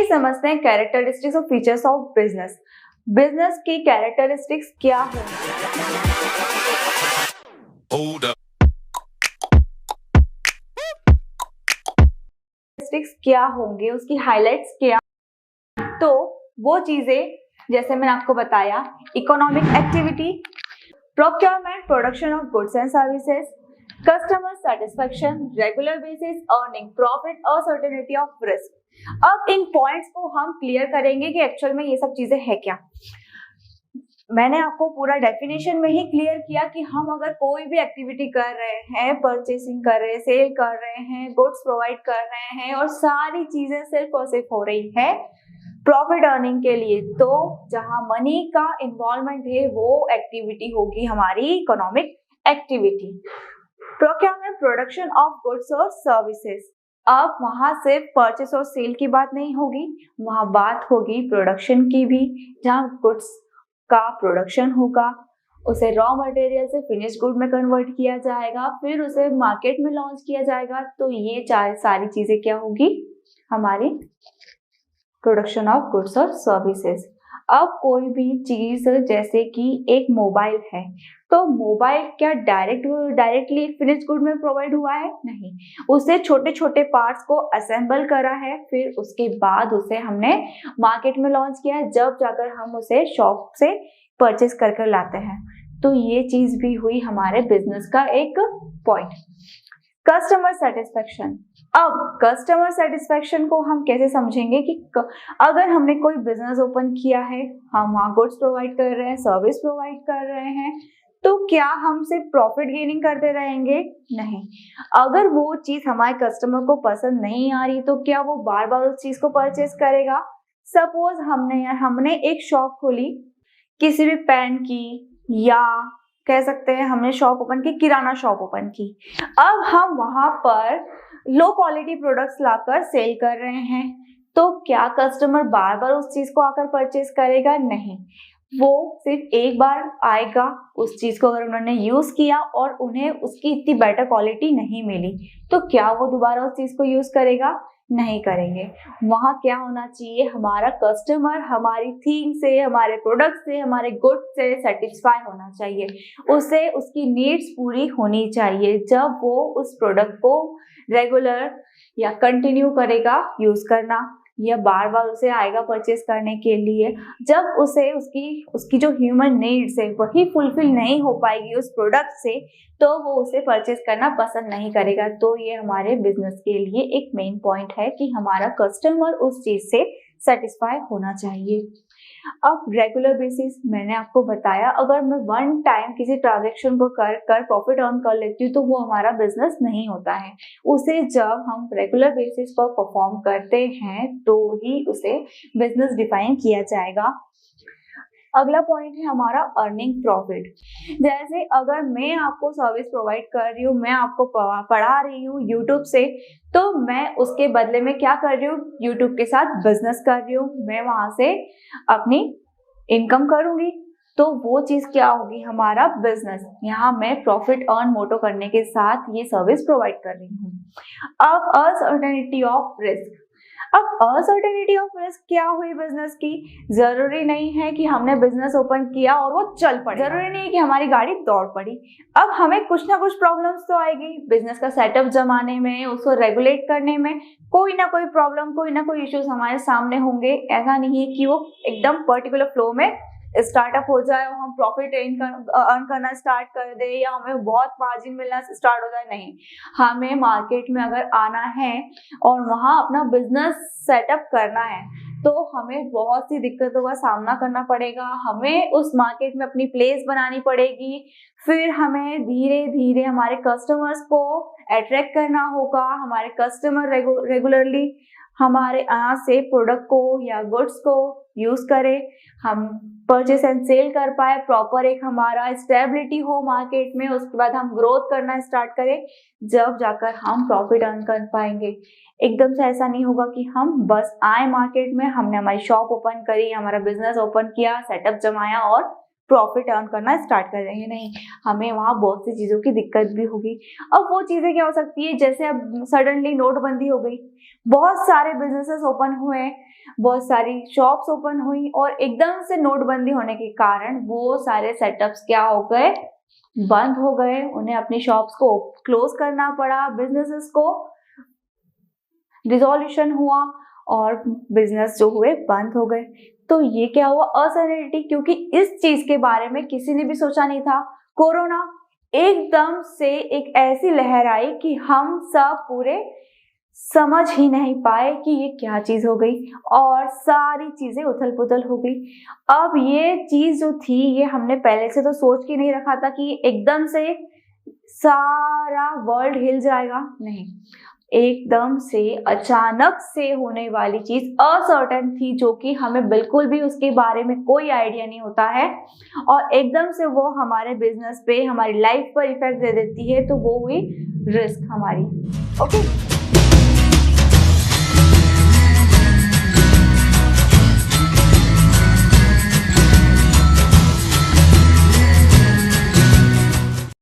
समझते हैं कैरेक्टरिस्टिक्स और फीचर्स ऑफ बिजनेस। बिजनेस की कैरेक्टरिस्टिक्स क्या है? क्या होंगे, उसकी हाइलाइट्स क्या? तो वो चीजें जैसे मैंने आपको बताया, economic activity, procurement, production of goods and services, customer satisfaction, regular basis earning, profit और सर्टेनिटी ऑफ रिस्क। अब इन पॉइंट्स को हम क्लियर करेंगे कि एक्चुअल में ये सब चीजें है क्या। मैंने आपको पूरा डेफिनेशन में ही क्लियर किया कि हम अगर कोई भी एक्टिविटी कर रहे हैं, परचेसिंग कर रहे हैं, सेल कर रहे हैं, गुड्स प्रोवाइड कर रहे हैं और सारी चीजें सिर्फ और सिर्फ हो रही है प्रॉफिट अर्निंग के लिए, तो जहां मनी का इन्वॉल्वमेंट है वो एक्टिविटी होगी हमारी economic activity. Procurement, production of goods और सर्विसेज। अब वहां सिर्फ परचेस और सेल की बात नहीं होगी, वहां बात होगी प्रोडक्शन की भी, जहां गुड्स का प्रोडक्शन होगा, उसे रॉ मटेरियल से फिनिश गुड में कन्वर्ट किया जाएगा, फिर उसे मार्केट में लॉन्च किया जाएगा। तो ये सारी चीजें क्या होगी, हमारी प्रोडक्शन ऑफ गुड्स और सर्विसेज। अब कोई भी चीज जैसे कि एक मोबाइल है, तो मोबाइल क्या डायरेक्टली एक फिनिश गुड में प्रोवाइड हुआ है? नहीं, उसे छोटे छोटे पार्ट्स को असेंबल करा है, फिर उसके बाद उसे हमने मार्केट में लॉन्च किया है, जब जाकर हम उसे शॉप से परचेस कर लाते हैं। तो ये चीज भी हुई हमारे बिजनेस का एक पॉइंट। Customer satisfaction. अब कस्टमर सेटिस्फेक्शन को हम कैसे समझेंगे कि अगर हमने कोई बिजनेस ओपन किया है, हम वहाँ गुड्स प्रोवाइड कर रहे हैं, सर्विस प्रोवाइड कर रहे हैं, तो क्या हम सिर्फ प्रॉफिट गेनिंग करते रहेंगे? नहीं। अगर वो चीज हमारे कस्टमर को पसंद नहीं आ रही तो क्या वो बार बार उस चीज को परचेस करेगा? सपोज हमने एक शॉप खोली किसी भी पेन की, या कह सकते हैं हमने शॉप ओपन की, किराना शॉप ओपन की। अब हम वहां पर लो क्वालिटी प्रोडक्ट्स लाकर सेल कर रहे हैं, तो क्या कस्टमर बार बार उस चीज को आकर परचेस करेगा? नहीं। वो सिर्फ एक बार आएगा, उस चीज को अगर उन्होंने यूज किया और उन्हें उसकी इतनी बेटर क्वालिटी नहीं मिली, तो क्या वो दोबारा उस चीज को यूज करेगा? नहीं करेंगे। वहां क्या होना चाहिए, हमारा कस्टमर हमारी थीम से, हमारे प्रोडक्ट से, हमारे गुड से सेटिस्फाई होना चाहिए, उसे उसकी नीड्स पूरी होनी चाहिए। जब वो उस प्रोडक्ट को रेगुलर या कंटिन्यू करेगा यूज करना, या बार बार उसे आएगा परचेस करने के लिए, जब उसे उसकी जो ह्यूमन नीड्स है वही फुलफिल नहीं हो पाएगी उस प्रोडक्ट से, तो वो उसे परचेस करना पसंद नहीं करेगा। तो ये हमारे बिजनेस के लिए एक मेन पॉइंट है कि हमारा कस्टमर उस चीज से सेटिस्फाई होना चाहिए। अब रेगुलर बेसिस, मैंने आपको बताया, अगर मैं वन टाइम किसी ट्रांजेक्शन को कर प्रॉफिट अर्न कर लेती हूँ तो वो हमारा बिजनेस नहीं होता है। उसे जब हम रेगुलर बेसिस पर परफॉर्म करते हैं तो ही उसे बिजनेस डिफाइन किया जाएगा। अगला पॉइंट है हमारा अर्निंग प्रॉफिट। जैसे अगर मैं आपको सर्विस प्रोवाइड कर रही हूँ, मैं आपको पढ़ा रही हूँ यूट्यूब से, तो मैं उसके बदले में क्या कर रही हूँ, यूट्यूब के साथ बिजनेस कर रही हूँ, मैं वहां से अपनी इनकम करूंगी, तो वो चीज क्या होगी, हमारा बिजनेस। यहाँ मैं प्रॉफिट अर्न मोटो करने के साथ ये सर्विस प्रोवाइड कर रही हूँ। अब अनसर्टेनिटी ऑफ रिस्क। अब अनसर्टेनिटी ऑफ रिस्क क्या हुई बिजनेस की? जरूरी नहीं है कि हमने बिजनेस ओपन किया और वो चल पड़े, जरूरी नहीं है कि हमारी गाड़ी दौड़ पड़ी। अब हमें कुछ ना कुछ प्रॉब्लम्स तो आएगी बिजनेस का सेटअप जमाने में, उसको रेगुलेट करने में, कोई ना कोई प्रॉब्लम, कोई ना कोई इश्यूज हमारे सामने होंगे। ऐसा नहीं है कि वो एकदम पर्टिकुलर फ्लो में स्टार्टअप हो जाए और हम प्रॉफिट अर्न करना स्टार्ट कर दे, या हमें बहुत मार्जिन मिलना स्टार्ट हो जाए। नहीं, हमें मार्केट में अगर आना है और वहां अपना बिजनेस सेटअप करना है तो हमें बहुत सी दिक्कतों का सामना करना पड़ेगा। हमें उस मार्केट में अपनी प्लेस बनानी पड़ेगी, फिर हमें धीरे धीरे हमारे कस्टमर्स को अट्रैक्ट करना होगा। हमारे कस्टमर रेगुलरली हमारे यहाँ से प्रोडक्ट को या गुड्स को यूज करें, हम परचेस एंड सेल कर पाए, प्रॉपर एक हमारा स्टेबिलिटी हो मार्केट में, उसके बाद हम ग्रोथ करना स्टार्ट करें, जब जाकर हम प्रॉफिट अर्न कर पाएंगे। एकदम से ऐसा नहीं होगा कि हम बस आए मार्केट में, हमने हमारी शॉप ओपन करी, हमारा बिजनेस ओपन किया, सेटअप जमाया और प्रॉफिट अर्न करना स्टार्ट कर देंगे, नहीं, हमें वहाँ बहुत सी चीज़ों की दिक्कत भी होगी। अब वो चीज़ें क्या हो सकती है, जैसे अब सडनली नोटबंदी हो गई, बहुत सारे बिजनेसेस ओपन हुए, बहुत सारी शॉप्स ओपन हुई और एकदम से नोटबंदी होने के कारण वो सारे सेटअप्स क्या हो गए, बंद हो गए, उन्हें अपनी शॉप्स को क्लोज करना पड़ा, बिजनेसेस को डिसॉल्यूशन हुआ और बिजनेस जो हुए बंद हो गए। तो ये क्या हुआ, असर्टेनिटी, क्योंकि इस चीज के बारे में किसी ने भी सोचा नहीं था। कोरोना एकदम से एक ऐसी लहर आई कि हम सब पूरे समझ ही नहीं पाए कि ये क्या चीज हो गई और सारी चीजें उथल पुथल हो गई। अब ये चीज जो थी ये हमने पहले से तो सोच के नहीं रखा था कि एकदम से सारा वर्ल्ड हिल जाएगा, नहीं, एकदम से अचानक से होने वाली चीज असर्टेन थी, जो कि हमें बिल्कुल भी उसके बारे में कोई आइडिया नहीं होता है और एकदम से वो हमारे बिजनेस पे, हमारी लाइफ पर इफेक्ट दे देती है, तो वो हुई रिस्क हमारी। ओके।